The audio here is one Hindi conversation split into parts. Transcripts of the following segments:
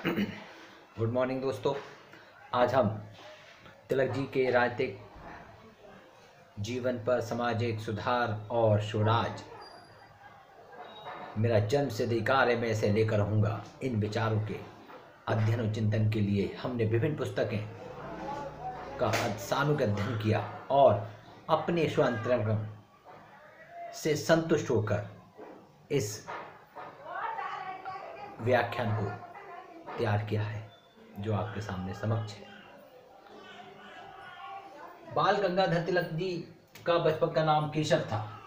गुड मॉर्निंग दोस्तों। आज हम तिलक जी के राजनीतिक जीवन पर सामाजिक सुधार और स्वराज मेरा जन्म सिद्ध अधिकार है, मैं इसे लेकर रहूँगा, इन विचारों के अध्ययन और चिंतन के लिए हमने विभिन्न पुस्तकें का सामूहिक अध्ययन किया और अपने स्वांतरंगम से संतुष्ट होकर इस व्याख्यान को तैयार किया है जो आपके सामने समक्ष है। बाल गंगाधर तिलक जी का बचपन का नाम केशव था।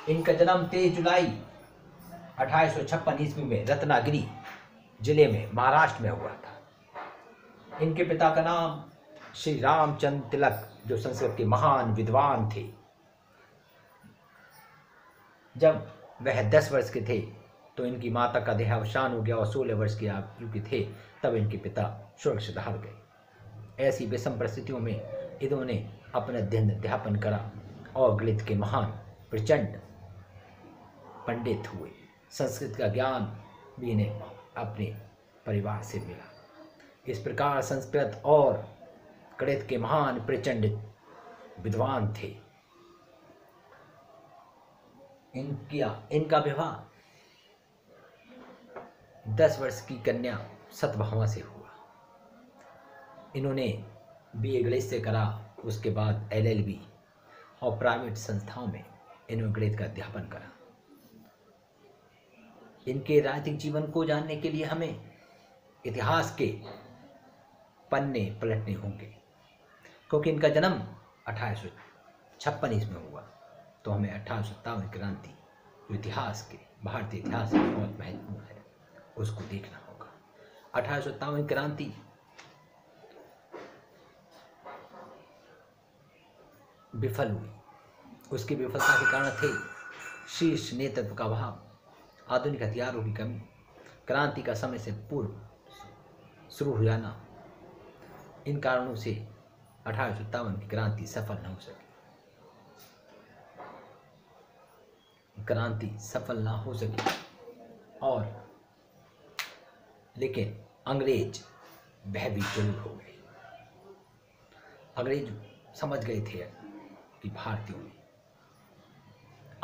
इनका जन्म 23 जुलाई 1856 ईस्वी में रत्नागिरी जिले में महाराष्ट्र में हुआ था। इनके पिता का नाम श्री रामचंद्र तिलक जो संस्कृत के महान विद्वान थे। जब वह 10 वर्ष के थे तो इनकी माता का देहावसान हो गया और 16 वर्ष की आयु के थे तब इनके पिता स्वर्ग सिधार गए। ऐसी विषम परिस्थितियों में इन्होंने अपना अध्यापन करा और गणित के महान प्रचंड पंडित हुए। संस्कृत का ज्ञान भी इन्हें अपने परिवार से मिला। इस प्रकार संस्कृत और गणित के महान प्रचंड विद्वान थे। इनका विवाह 10 वर्ष की कन्या सतभामा से हुआ। इन्होंने BA गणित से करा, उसके बाद LLB और प्राइवेट संस्थाओं में इन्होंने गणित का अध्यापन करा। इनके राजनीतिक जीवन को जानने के लिए हमें इतिहास के पन्ने पलटने होंगे, क्योंकि इनका जन्म 1856 ईस्वी में हुआ तो हमें 1857 क्रांति जो इतिहास के भारतीय इतिहास में बहुत महत्वपूर्ण है उसको देखना होगा। 1857 क्रांति विफल हुई। उसकी विफलता के कारण थे शीर्ष नेतृत्व का अभाव, आधुनिक हथियारों की कमी, क्रांति का समय से पूर्व शुरू हो जाना। इन कारणों से 1857 की क्रांति सफल न हो सकी। क्रांति सफल ना हो सकी और लेकिन अंग्रेज भयभीत जरूर हो गए। अंग्रेज समझ गए थे कि भारतीयों ने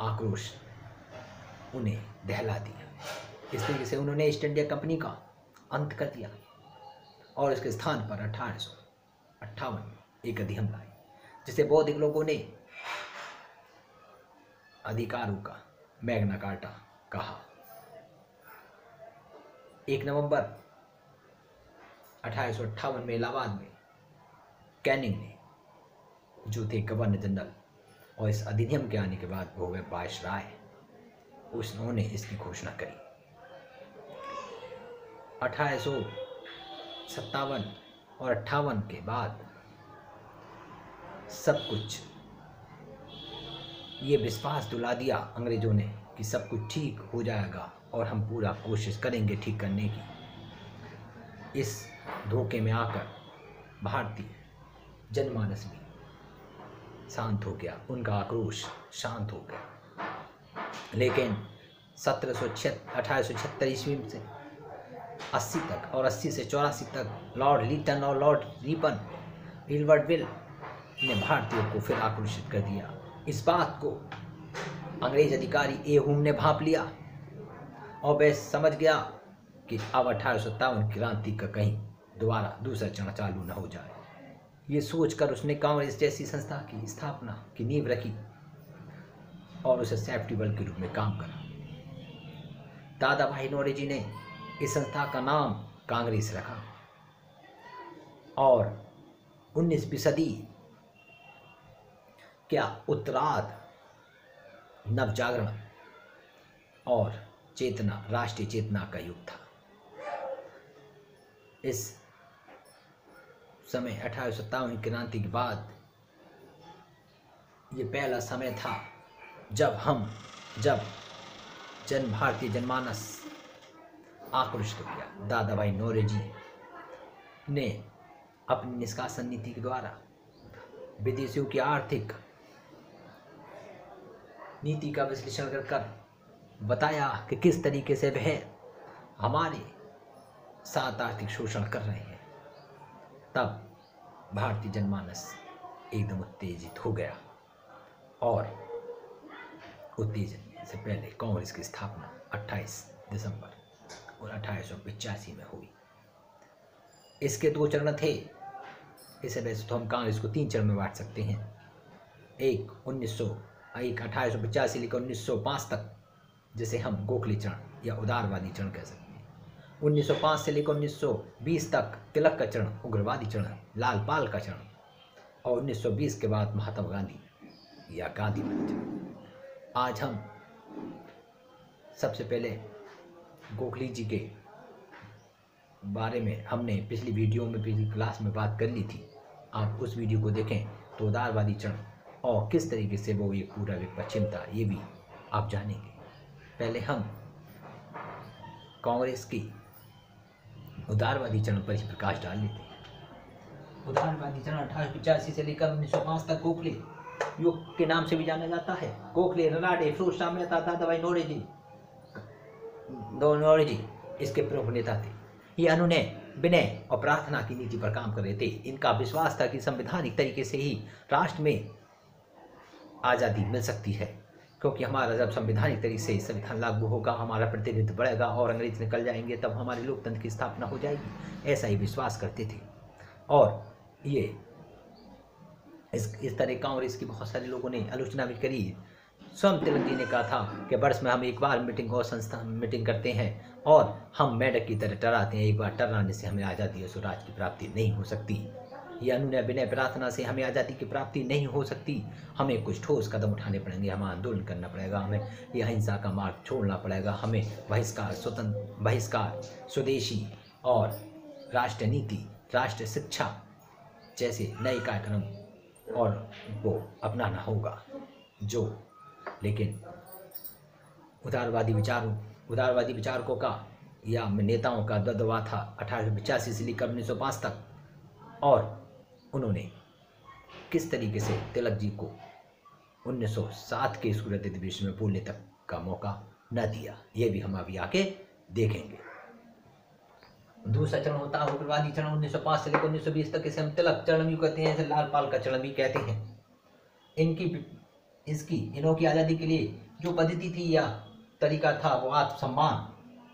आक्रोश उन्हें दहला दिया। इस तरीके से उन्होंने ईस्ट इंडिया कंपनी का अंत कर दिया और इसके स्थान पर 1858 एक अधिनियम लाए जिसे बौद्धिक लोगों ने अधिकारों का मैग्ना कार्टा कहा। 1 नवंबर 1858 में इलाहाबाद में कैनिंग ने जो थे गवर्नर जनरल और इस अधिनियम के आने के बाद वो हुए वायसराय, उन्होंने इसकी घोषणा करी। 1857 और 58 के बाद सब कुछ ये विश्वास दिला दिया अंग्रेजों ने कि सब कुछ ठीक हो जाएगा और हम पूरा कोशिश करेंगे ठीक करने की। इस धोखे में आकर भारतीय जनमानस भी शांत हो गया, उनका आक्रोश शांत हो गया। लेकिन 1876 ईस्वी से 80 तक और 80 से 84 तक लॉर्ड लीटन और लॉर्ड रिपन विल ने भारतीयों को फिर आक्रोशित कर दिया। इस बात को अंग्रेज अधिकारी एहुम ने भांप लिया और वह समझ गया कि अब 1857 क्रांति का कहीं दोबारा दूसरा चरण चालू न हो जाए। ये सोचकर उसने कांग्रेस जैसी संस्था की स्थापना की नींव रखी और उसे सेफ्टी बल के रूप में काम करा। दादा भाई नौरोजी ने इस संस्था का नाम कांग्रेस रखा और 19वीं सदी क्या उत्तरार्ध नवजागरण और चेतना, राष्ट्रीय चेतना का युग था। इस समय 1857 क्रांति के बाद ये पहला समय था जब भारतीय जनमानस आक्रोशित हो गया। दादा भाई नौरोजी ने अपनी निष्कासन नीति के द्वारा विदेशियों की आर्थिक नीति का विश्लेषण कर बताया कि किस तरीके से वह हमारे साथ आर्थिक शोषण कर रहे हैं, तब भारतीय जनमानस एकदम उत्तेजित हो गया और उत्तेजन से पहले कांग्रेस की स्थापना 28 दिसंबर और 1885 में हुई। इसके 2 चरण थे। इसे वैसे तो हम कांग्रेस को 3 चरण में बांट सकते हैं। एक 1885 लेकर 1905 तक, जिसे हम गोखले चरण या उदारवादी चरण कह सकते हैं। 1905 से लेकर 1920 तक तिलक का चरण, उग्रवादी चरण, लालपाल का चरण, और 1920 के बाद महात्मा गांधी या गांधीवादी चरण। आज हम सबसे पहले गोखले जी के बारे में हमने पिछली वीडियो में, पिछली क्लास में बात कर ली थी। आप उस वीडियो को देखें तो उदारवादी चरण और किस तरीके से वो एक पूरा पश्चिम था, ये भी आप जानेंगे। पहले हम कांग्रेस की उदारवादी चरण पर ही प्रकाश डाल लेते हैं। उदारवादी चरण 1885 से लेकर 1905 तक गोखले युग के नाम से भी जाना जाता है। गोखले, रनाडे, फिरोज शाह मेहता, दादाभाई नौरोजी इसके प्रमुख नेता थे। ये अनुनय, विनय और प्रार्थना की नीति पर काम कर रहे थे। इनका विश्वास था कि संवैधानिक तरीके से ही राष्ट्र में आज़ादी मिल सकती है, क्योंकि हमारा जब संवैधानिक तरीके से संविधान लागू होगा, हमारा प्रतिनिधित्व बढ़ेगा और अंग्रेज निकल जाएंगे, तब हमारे लोकतंत्र की स्थापना हो जाएगी। ऐसा ही विश्वास करते थे। और ये इस तरह कांग्रेस की बहुत सारे लोगों ने आलोचना भी करी। स्वयं तिलक जी ने कहा था कि वर्ष में हम एक बार मीटिंग करते हैं और हम मेंढक की तरह टर्राते हैं। एक बार टर्राने से हमें आज़ादी और स्वराज की प्राप्ति नहीं हो सकती। ये अनुनय, विनय, प्रार्थना से हमें आज़ादी की प्राप्ति नहीं हो सकती। हमें कुछ ठोस कदम उठाने पड़ेंगे, हमें आंदोलन करना पड़ेगा, हमें यह अहिंसा का मार्ग छोड़ना पड़ेगा, हमें बहिष्कार, स्वदेशी और राष्ट्र नीति, राष्ट्र शिक्षा जैसे नए कार्यक्रम और वो अपनाना होगा। लेकिन उदारवादी विचारकों का या नेताओं का दबदबा था 1885 से लेकर 1905 तक, और उन्होंने किस तरीके से तिलक जी को 1907 के सूरत अधिवेशन में बोलने तक का मौका न दिया, ये भी हम अभी आके देखेंगे। दूसरा चरण होता है उग्रवादी चरण 1905 से लेकर 1920 तक। इसे हम तिलक चरण भी कहते हैं, इसे लालपाल का चरण भी कहते हैं। इनकी आज़ादी के लिए जो पद्धति थी या तरीका था वो आत्मसम्मान,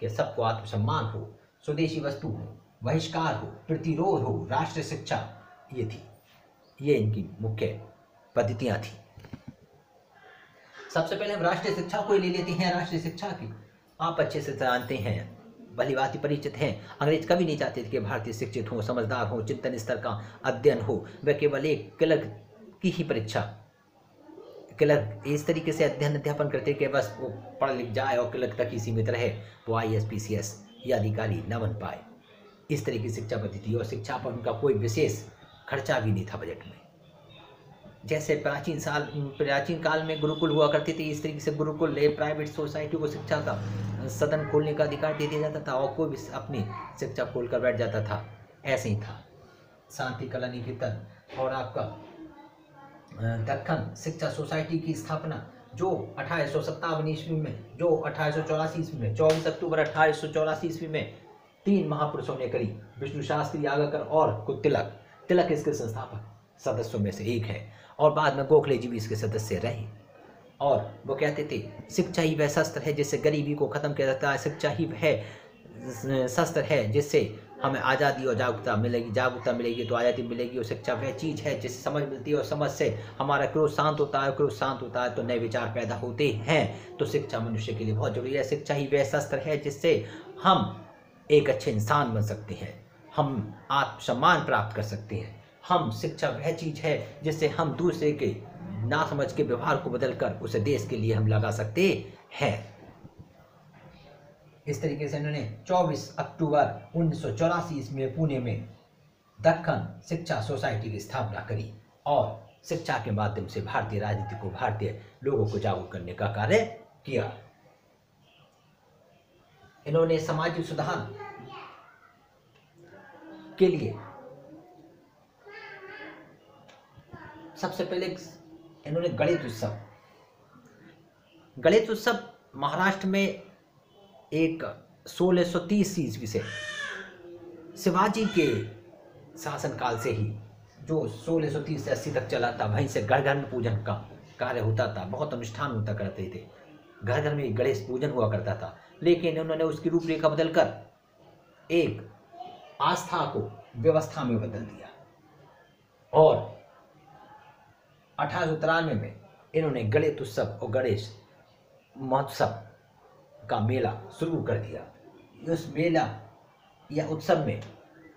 कि सबको आत्मसम्मान हो, स्वदेशी वस्तु हो, बहिष्कार हो, प्रतिरोध हो, राष्ट्र शिक्षा, ये थी। ये इनकी मुख्य पद्धतियाँ थी। सबसे पहले हम राष्ट्रीय शिक्षा को ही ले लेते हैं। राष्ट्रीय शिक्षा की आप अच्छे से जानते हैं, भली भांति परिचित हैं। अंग्रेज कभी नहीं चाहते थे कि भारतीय शिक्षित हो, समझदार हो, चिंतन स्तर का अध्ययन हो। वह केवल एक क्लर्क की ही परीक्षा, क्लर्क इस तरीके से अध्यापन करते कि बस वो पढ़ लिख जाए और क्लर्क तक ही सीमित रहे, वो IAS PCS या अधिकारी न बन पाए। इस तरह की शिक्षा पद्धति, और शिक्षा पर उनका कोई विशेष खर्चा भी नहीं था बजट में। जैसे प्राचीन काल में गुरुकुल हुआ करते थे, इस तरीके से गुरुकुल प्राइवेट सोसाइटी को शिक्षा का सदन खोलने का अधिकार दे दिया जाता था और कोई भी अपनी शिक्षा खोल कर बैठ जाता था। ऐसे ही था शांति कला निकेतन और आपका दक्कन शिक्षा सोसाइटी की स्थापना, जो 1857 ईस्वी में, जो 1884 ईस्वी में, 24 अक्टूबर 1884 ईस्वी में 3 महापुरुषों ने करी, विष्णु शास्त्री, आगरकर और तिलक इसके संस्थापक सदस्यों में से एक है, और बाद में गोखले जी भी इसके सदस्य रहे। और वो कहते थे शिक्षा ही वह शस्त्र है जिससे गरीबी को खत्म किया जाता है, शिक्षा ही वह शस्त्र है जिससे हमें आज़ादी और जागरूकता मिलेगी तो आज़ादी मिलेगी। और शिक्षा वह चीज़ है जिससे समझ मिलती है, और समझ से हमारा क्रोध शांत होता है, क्रोध शांत होता है तो नए विचार पैदा होते हैं। तो शिक्षा मनुष्य के लिए बहुत जरूरी है। शिक्षा ही वह शस्त्र है जिससे हम एक अच्छे इंसान बन सकते हैं, हम आत्मसम्मान प्राप्त कर सकते हैं। शिक्षा वह चीज़ है जिससे हम दूसरे के नासमझ के व्यवहार को बदलकर उसे देश के लिए हम लगा सकते हैं। इस तरीके से इन्होंने 24 अक्टूबर 1984 ईस्वी में पुणे में दक्कन शिक्षा सोसाइटी की स्थापना करी और शिक्षा के माध्यम से भारतीय राजनीति को, भारतीय लोगों को जागरूक करने का कार्य किया। इन्होंने सामाजिक सुधार के लिए सबसे पहले इन्होंने गणित उत्सव महाराष्ट्र में एक 1630 ईस्वी से शिवाजी के शासनकाल से ही जो 1630 से 80 तक चला था, वहीं से घर घर में पूजन का कार्य होता था, बहुत अनुष्ठान होता करते थे, घर घर में गणेश पूजन हुआ करता था। लेकिन उन्होंने उसकी रूपरेखा बदलकर एक आस्था को व्यवस्था में बदल दिया और 1893 में इन्होंने गणेश उत्सव और गणेश महोत्सव का मेला शुरू कर दिया। उस मेला या उत्सव में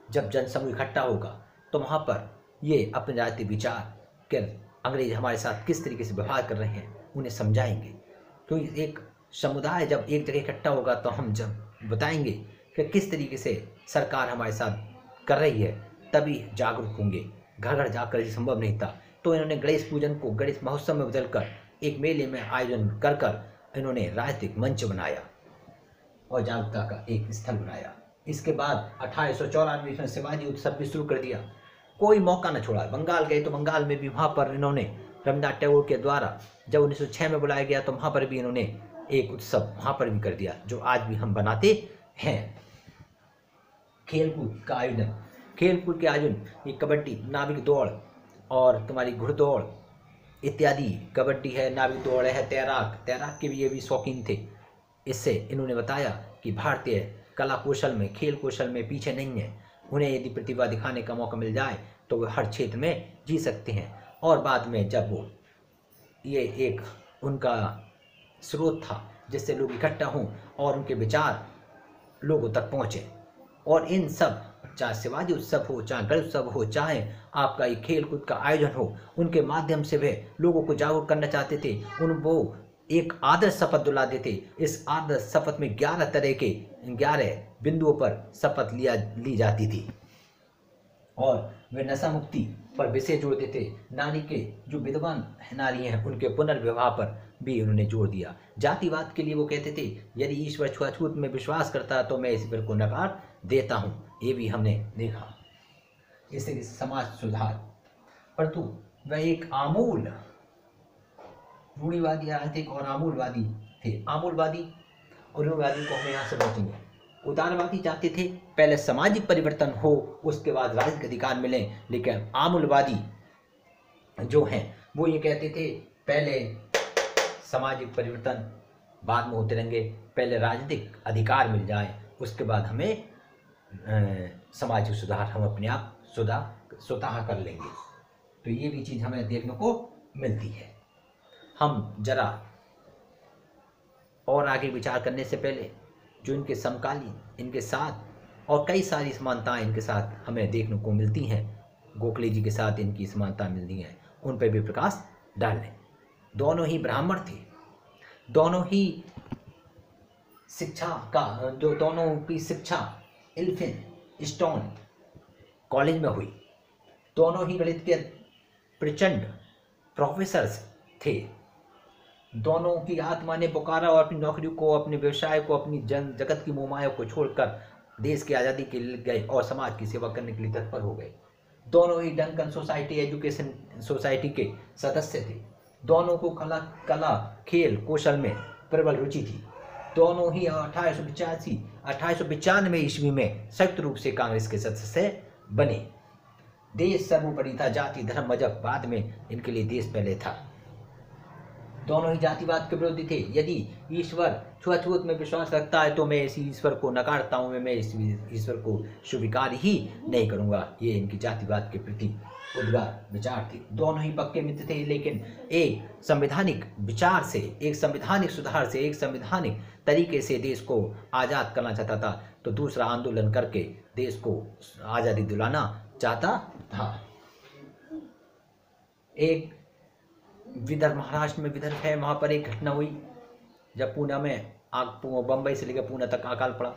जब जनसमूह इकट्ठा होगा तो वहाँ पर ये अपने राजनीतिक विचार कर अंग्रेज हमारे साथ किस तरीके से व्यवहार कर रहे हैं उन्हें समझाएंगे। क्योंकि एक समुदाय जब एक जगह इकट्ठा होगा तो हम जब बताएंगे कि किस तरीके से सरकार हमारे साथ कर रही है तभी जागरूक होंगे। घर घर जाकर ये संभव नहीं था, तो इन्होंने गणेश पूजन को गणेश महोत्सव में बदलकर एक मेले में आयोजन कर कर इन्होंने राजनीतिक मंच बनाया और जागरूकता का एक स्थल बनाया। इसके बाद 1894 में शिवाजी उत्सव भी शुरू कर दिया। कोई मौका न छोड़ा। बंगाल गए तो बंगाल में भी वहाँ पर इन्होंने रविन्द्रनाथ टैगोर के द्वारा जब 1906 में बुलाया गया तो वहाँ पर भी इन्होंने एक उत्सव वहाँ पर भी कर दिया, जो आज भी हम बनाते हैं। खेलकूद का आयोजन, खेलकूद के आयोजन ये कबड्डी, नाविक दौड़ और तुम्हारी घुड़दौड़ इत्यादि, कबड्डी है, नाविक दौड़ है, तैराक के भी ये भी शौकीन थे। इससे इन्होंने बताया कि भारतीय कला कौशल में, खेल कौशल में पीछे नहीं है। उन्हें यदि प्रतिभा दिखाने का मौका मिल जाए तो वे हर क्षेत्र में जी सकते हैं। और बाद में जब वो ये एक उनका स्रोत था जिससे लोग इकट्ठा हों और उनके विचार लोगों तक पहुँचे। और इन सब, चाहे शिवाजी उत्सव हो, चाहे गणेश उत्सव हो, चाहे आपका ये खेल कूद का आयोजन हो, उनके माध्यम से वे लोगों को जागरूक करना चाहते थे। वो एक आदर्श शपथ दिलाते थे। इस आदर्श शपथ में 11 तरह के 11 बिंदुओं पर शपथ ली जाती थी और वे नशा मुक्ति पर विशेष जोर देते। नारी के जो विधवान नारी हैं उनके पुनर्विवाह पर भी उन्होंने जोर दिया। जातिवाद के लिए वो कहते थे यदि ईश्वर छुआछूत में विश्वास करता तो मैं ईश्वर को नकार देता हूँ। ये भी हमने देखा। इससे समाज सुधार, परंतु वह एक आमूल रूढ़िवादी राजनीतिक और आमूलवादी थे। आमूलवादी और रूढ़िवादी को हमें यहाँ से समझेंगे। उदारवादी चाहते थे पहले सामाजिक परिवर्तन हो, उसके बाद राजनीतिक अधिकार मिले। लेकिन आमूलवादी जो हैं वो ये कहते थे पहले सामाजिक परिवर्तन बाद में होते रहेंगे, पहले राजनीतिक अधिकार मिल जाए, उसके बाद हमें सामाजिक सुधार हम अपने आप स्वतः कर लेंगे। तो ये भी चीज़ हमें देखने को मिलती है। हम जरा और आगे विचार करने से पहले जो इनके समकालीन, इनके साथ और कई सारी समानताएं इनके साथ हमें देखने को मिलती हैं, गोखले जी के साथ इनकी समानता मिलती हैं, उन पर भी प्रकाश डाल लें। दोनों ही ब्राह्मण थे, दोनों ही शिक्षा का जो दोनों की शिक्षा एल्फिंस्टन कॉलेज में हुई। दोनों ही गणित के प्रचंड प्रोफेसर्स थे। दोनों की आत्मा ने पुकारा और अपनी नौकरी को, अपने व्यवसाय को, अपनी जगत की मोहमायों को छोड़कर देश की आज़ादी के लिए गए और समाज की सेवा करने के लिए तत्पर हो गए। दोनों ही डंकन सोसाइटी एजुकेशन सोसाइटी के सदस्य थे। दोनों को कला खेल कौशल में प्रबल रुचि थी। दोनों ही 1895 ईस्वी में संयुक्त रूप से कांग्रेस के सदस्य बने। देश सर्वोपरि था, जाति धर्म मजहब बाद में, इनके लिए देश पहले था। दोनों ही जातिवाद के विरोधी थे। यदि ईश्वर छुआछूत में विश्वास रखता है तो मैं इस ईश्वर को नकारता हूँ, मैं इस ईश्वर को स्वीकार ही नहीं करूँगा। ये इनकी जातिवाद के प्रति उद्गार विचार थे। दोनों ही पक्के मित्र थे, लेकिन एक संवैधानिक विचार से, एक संवैधानिक सुधार से, एक संवैधानिक तरीके से देश को आज़ाद करना चाहता था, तो दूसरा आंदोलन करके देश को आज़ादी दिलाना चाहता था। एक विदर्भ, महाराष्ट्र में विदर्भ है, वहाँ पर एक घटना हुई जब पूना में बम्बई से लेकर पूना तक अकाल पड़ा।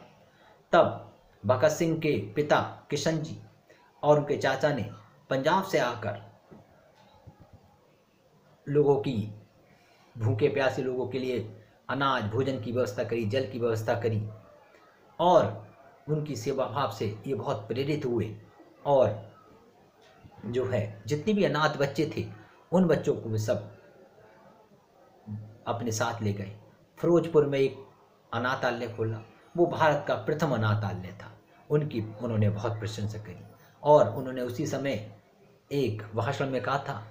तब भगत सिंह के पिता किशन जी और उनके चाचा ने पंजाब से आकर लोगों की, भूखे प्यासे लोगों के लिए अनाज भोजन की व्यवस्था करी, जल की व्यवस्था करी और उनकी सेवा भाव से ये बहुत प्रेरित हुए और जो है जितने भी अनाथ बच्चे थे उन बच्चों को वे सब अपने साथ ले गए। फिरोजपुर में एक अनाथालय खोला, वो भारत का प्रथम अनाथालय था उन्होंने बहुत प्रशंसा करी। और उन्होंने उसी समय एक भाषण में कहा था,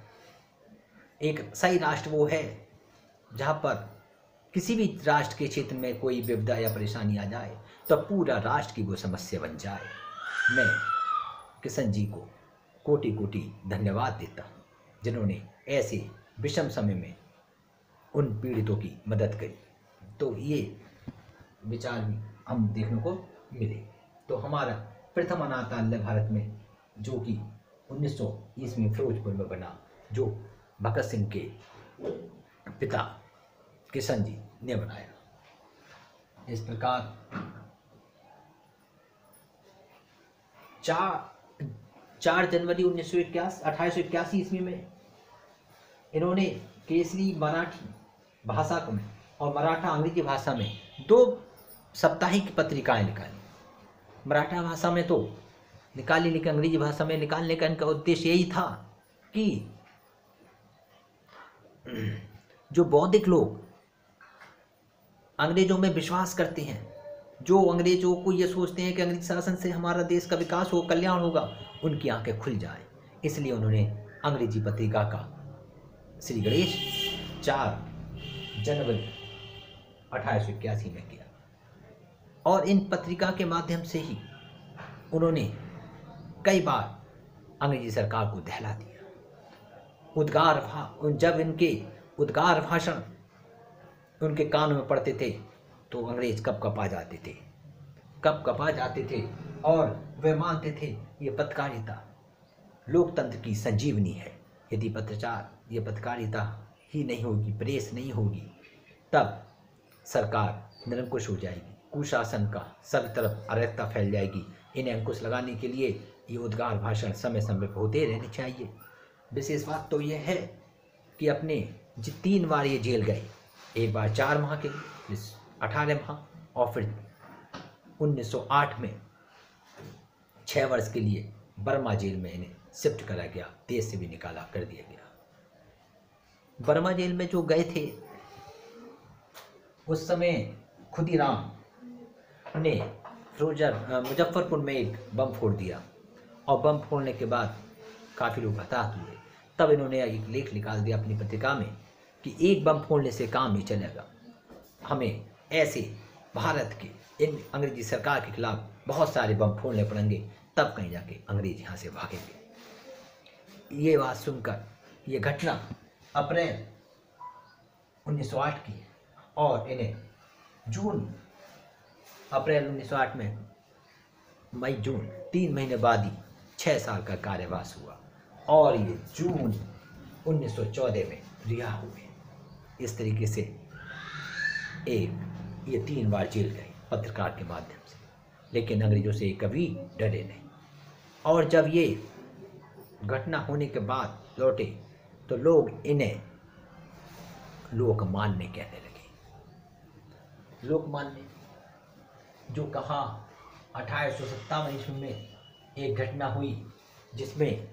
एक सही राष्ट्र वो है जहाँ पर किसी भी राष्ट्र के क्षेत्र में कोई विपदा या परेशानी आ जाए तो पूरा राष्ट्र की वो समस्या बन जाए। मैं किशन जी को कोटि कोटि धन्यवाद देता हूँ, जिन्होंने ऐसे विषम समय में उन पीड़ितों की मदद करी। तो ये विचार भी हम देखने को मिले। तो हमारा प्रथम अनाथालय भारत में, जो कि 1900 ईस्वी में फिरोजपुर में बना, जो भगत सिंह के पिता किशन जी ने बनाया। इस प्रकार 4 जनवरी 1881 ईस्वी में इन्होंने केसरी मराठी भाषा में और मराठा अंग्रेजी भाषा में 2 साप्ताहिक पत्रिकाएं निकाली। मराठा भाषा में तो निकाली, लेकिन अंग्रेजी भाषा में निकालने का इनका उद्देश्य यही था कि जो बौद्धिक लोग अंग्रेजों में विश्वास करते हैं, जो अंग्रेजों को ये सोचते हैं कि अंग्रेजी शासन से हमारा देश का विकास हो, कल्याण होगा, उनकी आंखें खुल जाए। इसलिए उन्होंने अंग्रेजी पत्रिका का श्री गणेश 4 जनवरी 1881 में किया। और इन पत्रिका के माध्यम से ही उन्होंने कई बार अंग्रेजी सरकार को दहला दिया। जब इनके उद्गार भाषण उनके कानों में पड़ते थे तो अंग्रेज कब कपा जाते थे और वे मानते थे ये पत्रकारिता लोकतंत्र की संजीवनी है। यदि ये पत्रकारिता ही नहीं होगी, प्रेस नहीं होगी, तब सरकार निरंकुश हो जाएगी, कुशासन का सब तरफ अराजकता फैल जाएगी। इन्हें अंकुश लगाने के लिए ये उद्गार भाषण समय समय पर होते रहने चाहिए। विशेष बात तो यह है कि अपने 3 बार ये जेल गए, एक बार 4 माह के लिए, 18 माह, और फिर 1908 में 6 वर्ष के लिए बर्मा जेल में इन्हें शिफ्ट करा गया, देश से भी निकाला कर दिया गया। बर्मा जेल में जो गए थे उस समय खुदीराम ने मुजफ्फरपुर में एक बम फोड़ दिया, और बम फोड़ने के बाद काफ़ी लोग हताहत हुए। तब इन्होंने एक लेख निकाल दिया अपनी पत्रिका में कि एक बम फोड़ने से काम नहीं चलेगा, हमें ऐसे भारत के इन अंग्रेजी सरकार के खिलाफ बहुत सारे बम फोड़ने पड़ेंगे, तब कहीं जाके अंग्रेज यहाँ से भागेंगे। ये बात सुनकर, ये घटना अप्रैल 1908 की, और इन्हें अप्रैल 1908 में मई जून 3 महीने बाद ही 6 साल का कार्यवास हुआ, और ये जून 1914 में रिहा हुए। इस तरीके से ये 3 बार जेल गए पत्रकार के माध्यम से, लेकिन अंग्रेजों से कभी डरे नहीं। और जब ये घटना होने के बाद लौटे तो लोग इन्हें लोकमान्य कहने लगे। लोकमान्य जो कहा 1857 ईस्वी में एक घटना हुई, जिसमें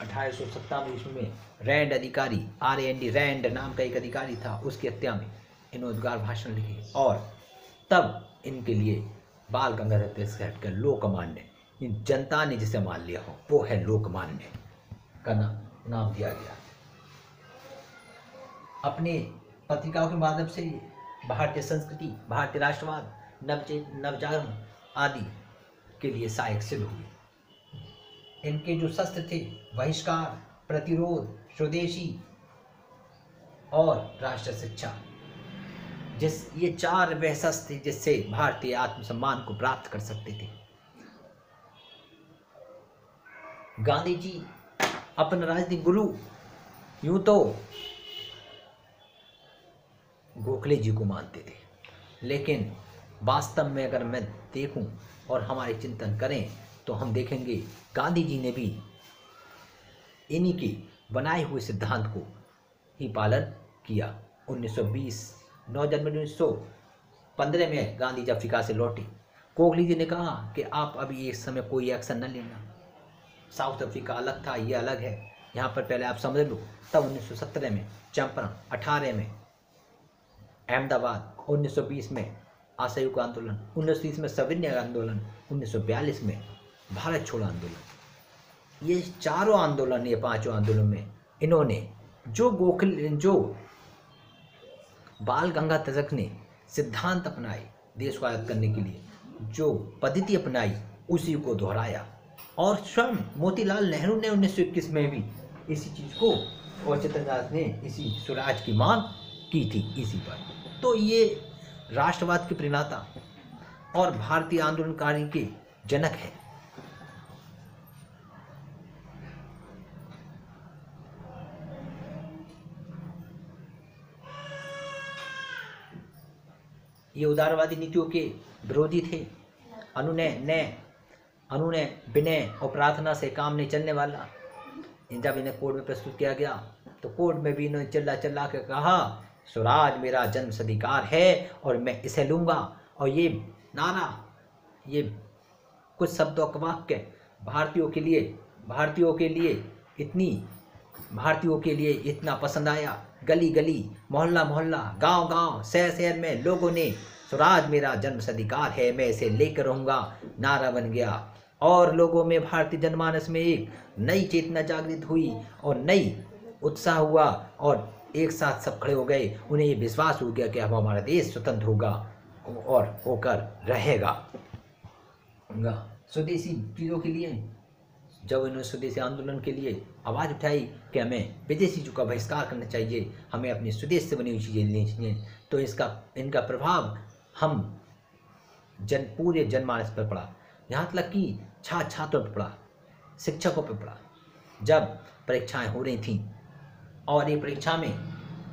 1857 ईस्वी में रैंड अधिकारी RAND रैंड नाम का एक अधिकारी था, उसकी हत्या में इन्होंने उद्गार भाषण लिखे, और तब इनके लिए बाल गंगाधर तिलक से हटकर लोकमान्य, जनता ने जिसे मान लिया हो वो है लोकमान्य का नाम दिया गया। अपने पत्रिकाओं के माध्यम से भारतीय संस्कृति, भारतीय राष्ट्रवाद, नवजागरण आदि के लिए सहायक सिद्ध हुए। इनके जो शस्त्र थे, बहिष्कार, प्रतिरोध, स्वदेशी और राष्ट्र शिक्षा, ये 4 वह शस्त्र थे जिससे भारतीय आत्मसम्मान को प्राप्त कर सकते थे। गांधी जी अपना राजनीतिक गुरु यूं तो गोखले जी को मानते थे, लेकिन वास्तव में अगर मैं देखूं और हमारे चिंतन करें तो हम देखेंगे गांधी जी ने भी इन्हीं के बनाए हुए सिद्धांत को ही पालन किया। 9 जनवरी 1915 में गांधी जी अफ्रीका से लौटे। कोहली जी ने कहा कि आप अभी इस समय कोई एक्शन न लेना, साउथ अफ्रीका अलग था, ये अलग है, यहाँ पर पहले आप समझ लो। तब 1917 में चंपारण, 18 में अहमदाबाद, 1920 में असहयोग आंदोलन, 1930 में सविनय आंदोलन, 1942 में भारत छोड़ो आंदोलन। ये चारों आंदोलन, ये पांचों आंदोलन में इन्होंने जो बाल गंगाधर तिलक ने सिद्धांत अपनाए देश को आज़ाद करने के लिए, जो पद्धति अपनाई उसी को दोहराया। और स्वयं मोतीलाल नेहरू ने 1921 में भी इसी चीज़ को, और चित्रनाथ ने इसी स्वराज की मांग की थी इसी पर। तो ये राष्ट्रवाद के प्रणेता और भारतीय आंदोलनकारी के जनक है। ये उदारवादी नीतियों के विरोधी थे। अनुनय विनय और प्रार्थना से काम नहीं चलने वाला। जब इन्हें कोर्ट में प्रस्तुत किया गया तो कोर्ट में भी इन्होंने चिल्ला चिल्ला के कहा, स्वराज मेरा जन्म अधिकार है और मैं इसे लूँगा। और ये नारा, ये कुछ शब्दों का वाक्य भारतीयों के लिए इतना पसंद आया। गली गली, मोहल्ला मोहल्ला, गांव गांव, शहर शहर में लोगों ने स्वराज मेरा जन्म अधिकार है, मैं इसे लेकर रहूँगा नारा बन गया। और लोगों में, भारतीय जनमानस में एक नई चेतना जागृत हुई और नई उत्साह हुआ और एक साथ सब खड़े हो गए। उन्हें ये विश्वास हो गया कि अब हमारा देश स्वतंत्र होगा और होकर रहेगा। स्वदेशी चीज़ों के लिए जब इन्होंने स्वदेशी आंदोलन के लिए आवाज़ उठाई कि हमें विदेशी चीज़ों का बहिष्कार करना चाहिए, हमें अपने स्वदेश से बनी हुई चीज़ें लेनी चाहिए, तो इनका प्रभाव हम पूरे जनमानस पर पड़ा। यहाँ तक कि छात्रों पर पड़ा, शिक्षकों पर पड़ा। जब परीक्षाएं हो रही थीं और ये परीक्षा में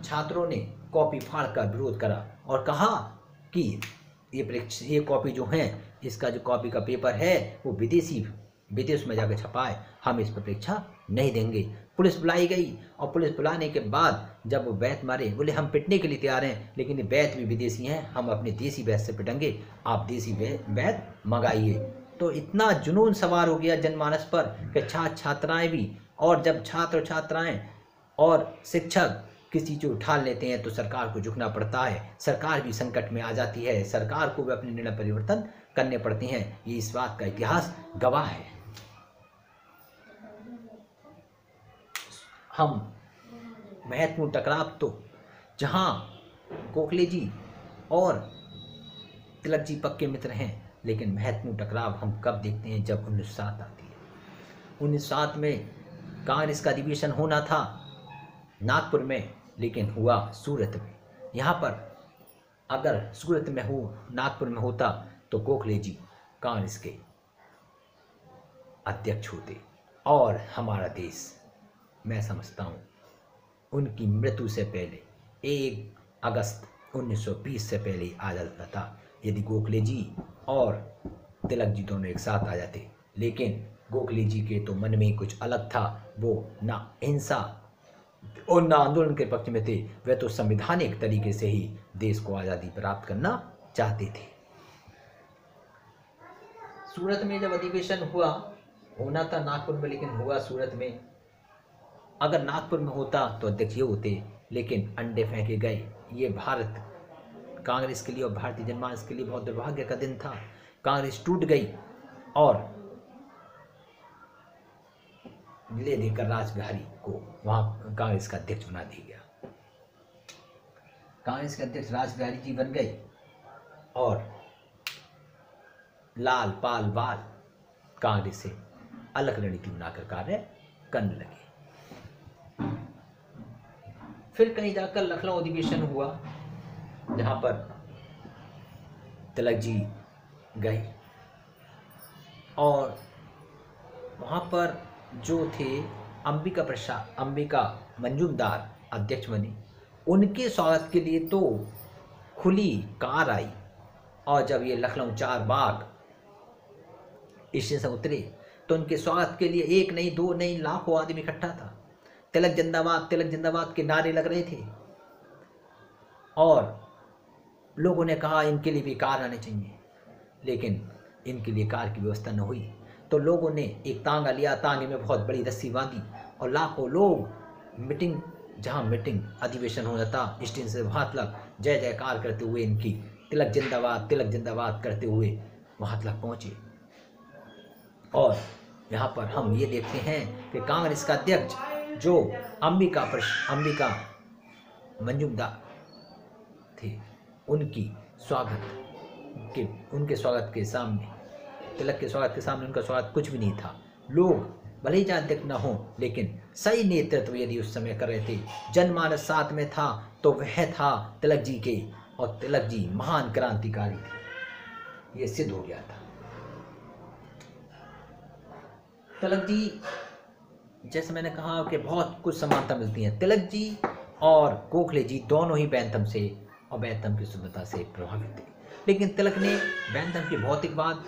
छात्रों ने कॉपी फाड़ कर विरोध करा और कहा कि ये कॉपी जो है, इसका जो कॉपी का पेपर है वो विदेश में जाकर छपाए, हम इस पर परीक्षा नहीं देंगे। पुलिस बुलाई गई और पुलिस बुलाने के बाद जब वो बैत मारे, बोले हम पिटने के लिए तैयार हैं, लेकिन ये बैत भी विदेशी हैं, हम अपने देसी बैत से पिटेंगे, आप देसी बैत मंगाइए। तो इतना जुनून सवार हो गया जनमानस पर कि छात्राएं भी, और जब छात्र छात्राएं और शिक्षक किसी चीज़ उठा लेते हैं तो सरकार को झुकना पड़ता है, सरकार भी संकट में आ जाती है, सरकार को भी अपने निर्णय परिवर्तन करने पड़ते हैं। ये इस बात का इतिहास गवाह है। हम महत्वपूर्ण टकराव तो जहाँ गोखले जी और तिलक जी पक्के मित्र हैं, लेकिन महत्वपूर्ण टकराव हम कब देखते हैं, जब 1907 आती है। 1907 में कांग्रेस का अधिवेशन होना था नागपुर में, लेकिन हुआ सूरत में। यहाँ पर अगर सूरत में नागपुर में होता तो गोखले जी कांग्रेस के अध्यक्ष होते और हमारा देश, मैं समझता हूँ, उनकी मृत्यु से पहले 1 अगस्त 1920 से पहले आ जाता था, यदि गोखले जी और तिलक जी दोनों एक साथ आ जाते। लेकिन गोखले जी के तो मन में कुछ अलग था, वो ना हिंसा और ना आंदोलन के पक्ष में थे, वे तो संवैधानिक तरीके से ही देश को आज़ादी प्राप्त करना चाहते थे। सूरत में जब अधिवेशन होना था नागपुर में, लेकिन हुआ सूरत में। अगर नागपुर में होता तो अध्यक्ष ये होते, लेकिन अंडे फेंके गए। ये भारत कांग्रेस के लिए और भारतीय जनमानस के लिए बहुत दुर्भाग्य का दिन था। कांग्रेस टूट गई और ले देकर रासबिहारी को वहाँ कांग्रेस का अध्यक्ष बना दिया गया। कांग्रेस के अध्यक्ष रासबिहारी जी बन गए और लाल पाल बाल कांग्रेस से अलग रणनीति बनाकर कार्य करने लगे। फिर कहीं जाकर लखनऊ अधिवेशन हुआ, जहाँ पर तिलक जी गए और वहाँ पर जो थे अंबिका मंजूमदार अध्यक्ष बने। उनके स्वागत के लिए तो खुली कार आई, और जब ये लखनऊ 4 बाग स्टेशन उतरे तो उनके स्वागत के लिए 1 नहीं 2 नहीं लाखों आदमी इकट्ठा था। तिलक जिंदाबाद के नारे लग रहे थे और लोगों ने कहा इनके लिए भी कार आने चाहिए, लेकिन इनके लिए कार की व्यवस्था न हुई। तो लोगों ने एक तांगा लिया, तांगे में बहुत बड़ी रस्सी बांधी और लाखों लोग जहाँ मीटिंग अधिवेशन होना था स्टेशन से वहाँ तक जय जयकार करते हुए इनकी तिलक जिंदाबाद करते हुए वहाँ तक पहुँचे। और यहाँ पर हम ये देखते हैं कि कांग्रेस का अध्यक्ष जो अंबिका मंजूमदार थे, उनके स्वागत के सामने, तिलक के स्वागत के सामने उनका स्वागत कुछ भी नहीं था। लोग भले ही जानते न हो, लेकिन सही नेतृत्व यदि उस समय कर रहे थे, जनमानस साथ में था, तो वह था तिलक जी के, और तिलक जी महान क्रांतिकारी थे, ये सिद्ध हो गया था। तिलक जी, जैसे मैंने कहा कि बहुत कुछ समानता मिलती है। तिलक जी और गोखले जी दोनों ही बैंथम से और बैंथम की शुद्धता से प्रभावित थे, लेकिन तिलक ने बैंथम के भौतिकवाद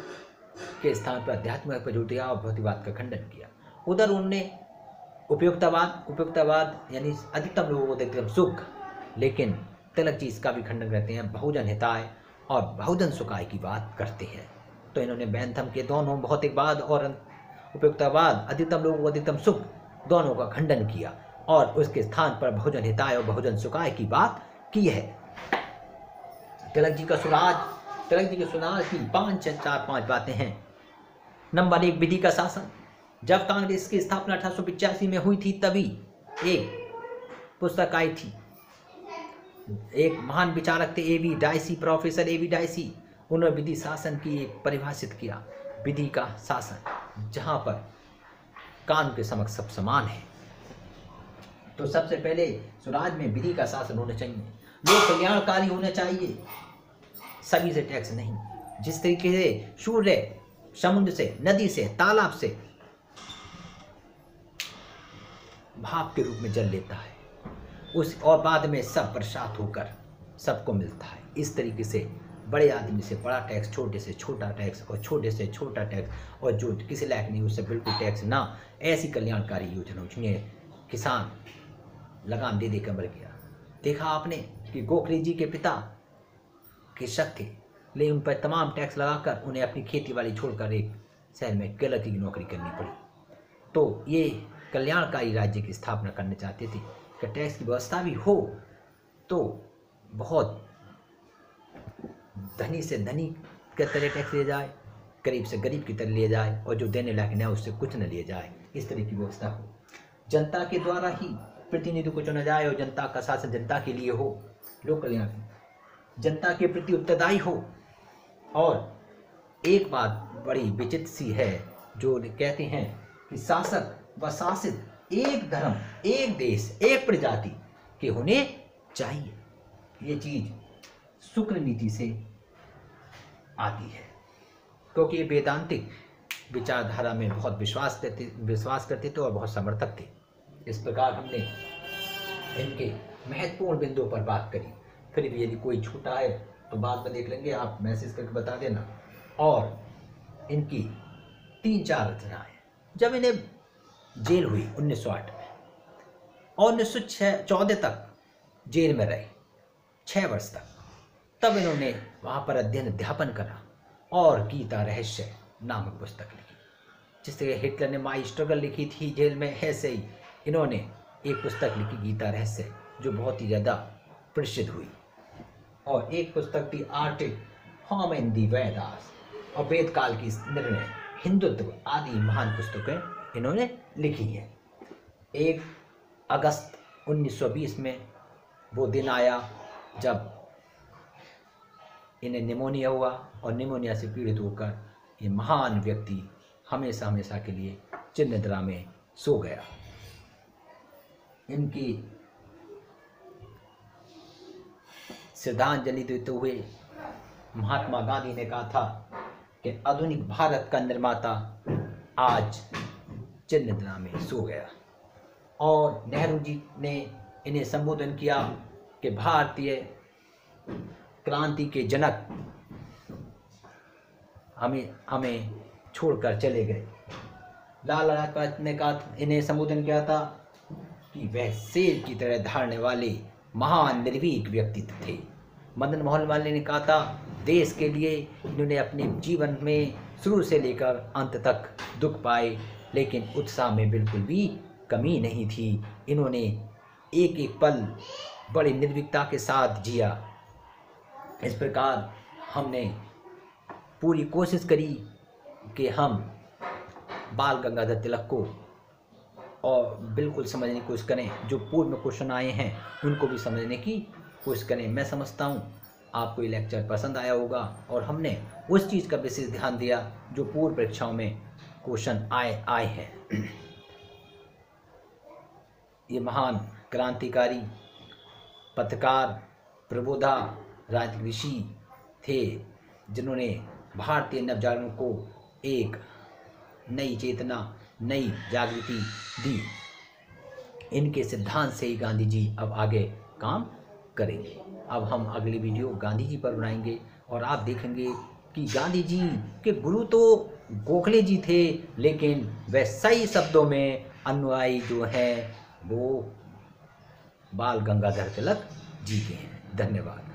के स्थान पर अध्यात्मवाद पर जोर दिया और भौतिकवाद का खंडन किया। उधर उनने उपयुक्तवाद यानी अधिकतम लोगों को अधिकतम सुख, लेकिन तिलक जी इसका भी खंडन करते हैं, बहुजन हिताय और बहुजन सुखाय की बात करते हैं। तो इन्होंने बैंथम के दोनों भौतिकवाद और उपयुक्तवाद, अधिकतम लोगों को अधिकतम सुख, दोनों का खंडन किया और उसके स्थान पर बहुजन हिताय और बहुजन सुखाय की बात की है। तिलक जी के स्वराज की 5 बातें हैं। नंबर 1, विधि का शासन। जब कांग्रेस की स्थापना 1885 में हुई थी, तभी एक पुस्तक आई थी, एक महान विचारक थे एवी डायसी, प्रोफेसर एवी डायसी, उन्होंने विधि शासन की एक परिभाषित किया, विधि का शासन, जहां पर कानून के समक्ष सब समान है। तो सबसे पहले स्वराज में विधि का शासन होना चाहिए, लोग कल्याणकारी होने चाहिए, सभी से टैक्स नहीं। जिस तरीके से सूर्य समुद्र से, नदी से, तालाब से भाप के रूप में जल लेता है, उस और बाद में सब प्रसाद होकर सबको मिलता है, इस तरीके से बड़े आदमी से बड़ा टैक्स, छोटे से छोटा टैक्स और छोटे से छोटा टैक्स, और जो किसी लायक नहीं उससे बिल्कुल टैक्स ना, ऐसी कल्याणकारी योजना जिन्हें किसान लगान दे देकर मर गया। देखा आपने कि गोखले जी के पिता कृषक थे, लेकिन उन पर तमाम टैक्स लगाकर उन्हें अपनी खेती बाड़ी छोड़कर एक शहर में क्लर्की की नौकरी करनी पड़ी। तो ये कल्याणकारी राज्य की स्थापना करना चाहते थे कि टैक्स की व्यवस्था भी हो, तो बहुत धनी से धनी के तरह टैक्स लिया जाए, गरीब से गरीब की तरह लिया जाए, और जो देने लायक न है उससे कुछ न लिया जाए, इस तरह की व्यवस्था हो। जनता के द्वारा ही प्रतिनिधि को चुना जाए और जनता का शासन जनता के लिए हो, लोक कल्याण जनता के प्रति उत्तरदायी हो। और एक बात बड़ी विचित्र सी है, जो कहते हैं कि शासक व शासित एक धर्म, एक देश, एक प्रजाति के होने चाहिए। ये चीज शुक्र नीति से आती है, क्योंकि ये वेदांतिक विचारधारा में बहुत विश्वास करते थे और बहुत समर्थक थे। इस प्रकार हमने इनके महत्वपूर्ण बिंदुओं पर बात करी। फिर भी यदि कोई छूटा है तो बाद में देख लेंगे, आप मैसेज करके बता देना। और इनकी 3-4 रचनाएं, जब इन्हें जेल हुई 1908 में और 1914 तक जेल में रहे, 6 वर्ष तक, तब इन्होंने वहाँ पर अध्यापन करा और गीता रहस्य नामक पुस्तक लिखी। जिस तरह हिटलर ने माई स्ट्रगल लिखी थी जेल में, ऐसे ही इन्होंने एक पुस्तक लिखी गीता रहस्य, जो बहुत ही ज़्यादा प्रसिद्ध हुई। और एक पुस्तक थी आर्टिक होम इन दी वेदास, और वेद काल की निर्णय, हिंदुत्व आदि महान पुस्तकें इन्होंने लिखी हैं। 1 अगस्त 1920 में वो दिन आया जब इन्हें निमोनिया हुआ, और निमोनिया से पीड़ित होकर ये महान व्यक्ति हमेशा हमेशा के लिए चिर निद्रा में सो गया। इनकी श्रद्धांजलि देते हुए महात्मा गांधी ने कहा था कि आधुनिक भारत का निर्माता आज चिर निद्रा में सो गया। और नेहरू जी ने इन्हें संबोधन किया कि भारतीय क्रांति के जनक हमें छोड़कर चले गए। लाला लाजपत ने कहा, इन्हें संबोधन किया था कि वह शेर की तरह धारने वाले महान निर्भीक व्यक्तित्व थे। मदन मोहन मालवीय ने कहा था, देश के लिए इन्होंने अपने जीवन में शुरू से लेकर अंत तक दुख पाए, लेकिन उत्साह में बिल्कुल भी कमी नहीं थी। इन्होंने एक एक पल बड़ी निर्भीकता के साथ जिया। इस प्रकार हमने पूरी कोशिश करी कि हम बाल गंगाधर तिलक को और बिल्कुल समझने की कोशिश करें। जो पूर्व में क्वेश्चन आए हैं उनको भी समझने की कोशिश करें। मैं समझता हूँ आपको ये लेक्चर पसंद आया होगा और हमने उस चीज़ का विशेष ध्यान दिया जो पूर्व परीक्षाओं में क्वेश्चन आए हैं। ये महान क्रांतिकारी पत्रकार प्रबोधा राजनीतिक ऋषि थे जिन्होंने भारतीय नवजागरण को एक नई चेतना, नई जागृति दी। इनके सिद्धांत से ही गांधी जी अब आगे काम करेंगे। अब हम अगली वीडियो गांधी जी पर बनाएंगे और आप देखेंगे कि गांधी जी के गुरु तो गोखले जी थे, लेकिन वह सही शब्दों में अनुयायी जो हैं वो बाल गंगाधर तिलक जी के हैं। धन्यवाद।